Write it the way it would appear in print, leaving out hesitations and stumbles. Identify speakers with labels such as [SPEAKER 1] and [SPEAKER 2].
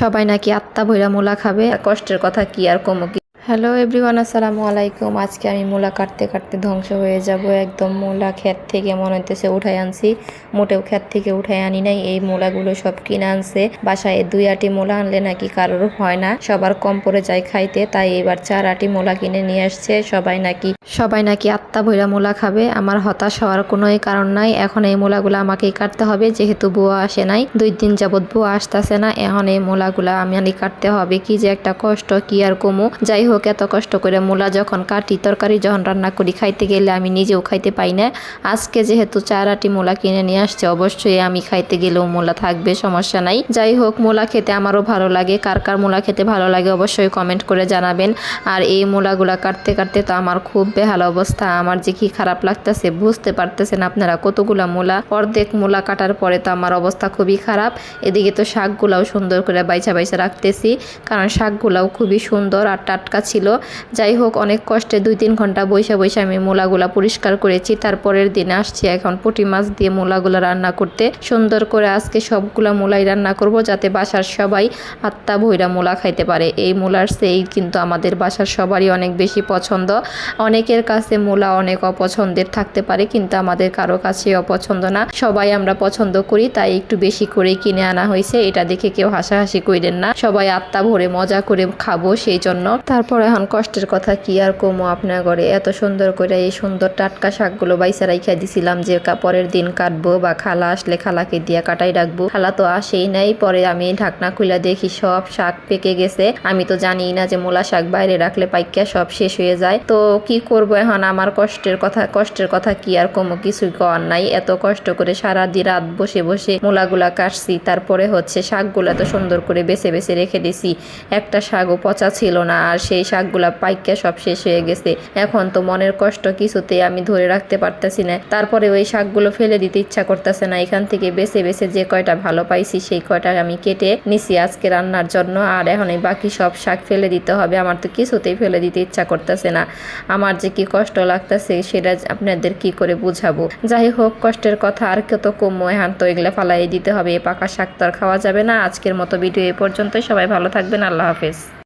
[SPEAKER 1] সবাই নাকি আত্মা ভৈরা মূলা খাবে, কষ্টের কথা কি আর কমু কি। হ্যালো এভরিওয়ান, আসসালামু আলাইকুম। আজকে আমি মূলা কাটতে কাটতে ধ্বংস হয়ে যাব একদম। মূলা ক্ষেত থেকে মনে হইতেছে উঠাই আনছি, মোটেও ক্ষেত থেকে উঠাই আনি নাই। এই মূলাগুলো সব কিনে আনছে। বাসায় 2 আটি মূলা আনলে নাকি কারোর হয় না, সবার কম পড়ে যায় খাইতে, তাই এবার 4 আটি মূলা কিনে নিয়ে আসছে। সবাই নাকি আত্মা ভৈরা মূলা খাবে। আমার হতাশ হওয়ার কোনোই কারণ নাই। এখন এই মূলাগুলো আমাকেই কাটতে হবে, যেহেতু বুয়া আসে নাই, 2 দিন যাবত বুয়া আসতেছে না। এখন এই মূলাগুলা আমি কাটতে হবে। কি যে একটা কষ্ট, কি আর কমু। যাই হোক, এত কষ্ট করে মূলা যখন কাটি, তরকারি যখন রান্না করি, খাইতে গেলে আমি নিজেও খাইতে পাই না। আজকে যেহেতু 4 আটি মূলা কিনে নিয়ে আসছে, অবশ্যই আমি খাইতে গেলেও মূলা থাকবে, সমস্যা নাই। যাই হোক, মূলা খেতে আমারও ভালো লাগে। কার কার মূলা খেতে ভালো লাগে অবশ্যই কমেন্ট করে জানাবেন। আর এই মূলাগুলা কাটতে কাটতে তো আমার খুব বেহাল অবস্থা। আমার যে কি খারাপ লাগতেছে বুঝতে পারতেছেন আপনারা। কতগুলা মূলা, অর্ধেক মূলা কাটার পরে তো আমার অবস্থা খুবই খারাপ। এদিকে তো শাকগুলাও সুন্দর করে বাইছা বাইছা রাখতেছি, কারণ শাকগুলাও খুবই সুন্দর আর টাটকা ছিল। যাই হোক, অনেক কষ্টে 2-3 ঘন্টা বৈশা বৈশা আমি মূলাগুলা পরিষ্কার করেছি। তারপরের দিনে আসছি এখন পুঁটি মাছ দিয়ে মূলাগুলা রান্না করতে। সুন্দর করে আজকে সবগুলা মূলাই রান্না করব, যাতে বাসার সবাই আত্মা ভৈরা মূলা খাইতে পারে। এই মূলার সেই কিন্তু আমাদের বাসার সবারই অনেক বেশি পছন্দ। অনেকের কাছে মূলা অনেক অপছন্দের থাকতে পারে, কিন্তু আমাদের কারো কাছে অপছন্দ না, সবাই আমরা পছন্দ করি, তাই একটু বেশি করে কিনে আনা হয়েছে। এটা দেখে কেউ হাসাহাসি কইরেন না, সবাই আত্মা ভরে মজা করে খাবো সেই জন্য। তারপর এখন কষ্টের কথা কি আর কমো আপনার ঘরে। এত সুন্দর করে এই সুন্দর টাটকা শাকগুলো বাইসা রাইখা দিছিলাম, যে পরের দিন কাটবো বা খালা আসলে খালাকে দিয়া কাটাই রাখবো। খালা তো আসেই নাই। পরে আমি ঢাকনা খুলে দেখি সব শাক পেকে গেছে। আমি তো জানি না যে মূলা শাক বাইরে রাখলে পাইকা সব শেষ হয়ে যায়। তো কি করব এখন, আমার কষ্টের কথা কি আর কমো, কিছুই করার নাই। এত কষ্ট করে সারা দিন রাত বসে বসে মূলাগুলা কাটছি। তারপরে শাকগুলা তো সুন্দর করে বেছে বেছে রেখে দিছি, একটা শাকও পচা ছিল না। আর সেই শাকগুলা পাইকা সব শেষ হয়ে গেছে। এখন তো মনের কষ্ট কিছুতে আমি ধরে রাখতে পারতেছি না। তারপরে ওই শাকগুলো ফেলে দিতে ইচ্ছা করতেছে না। এখান থেকে বেছে বেছে যে কয়টা ভালো পাইছি সেই কয়টা আমি কেটে নিছি আজকে রান্নার জন্য। আর এখন এই বাকি সব শাক ফেলে দিতে হবে। আমার তো কিছুতেই ফেলে দিতে ইচ্ছা করতেছে না। আমার যে কি কষ্ট লাগতেছে সেটা আপনাদের কি করে বুঝাবো। যাই হোক, কষ্টের কথা আর কত কমো। এখন তো এগুলা ফালাই দিতে হবে, পাকা শাক তো আর খাওয়া যাবে না। আজকের মতো ভিডিও এ পর্যন্তই। সবাই ভালো থাকবেন, আল্লাহ হাফেজ।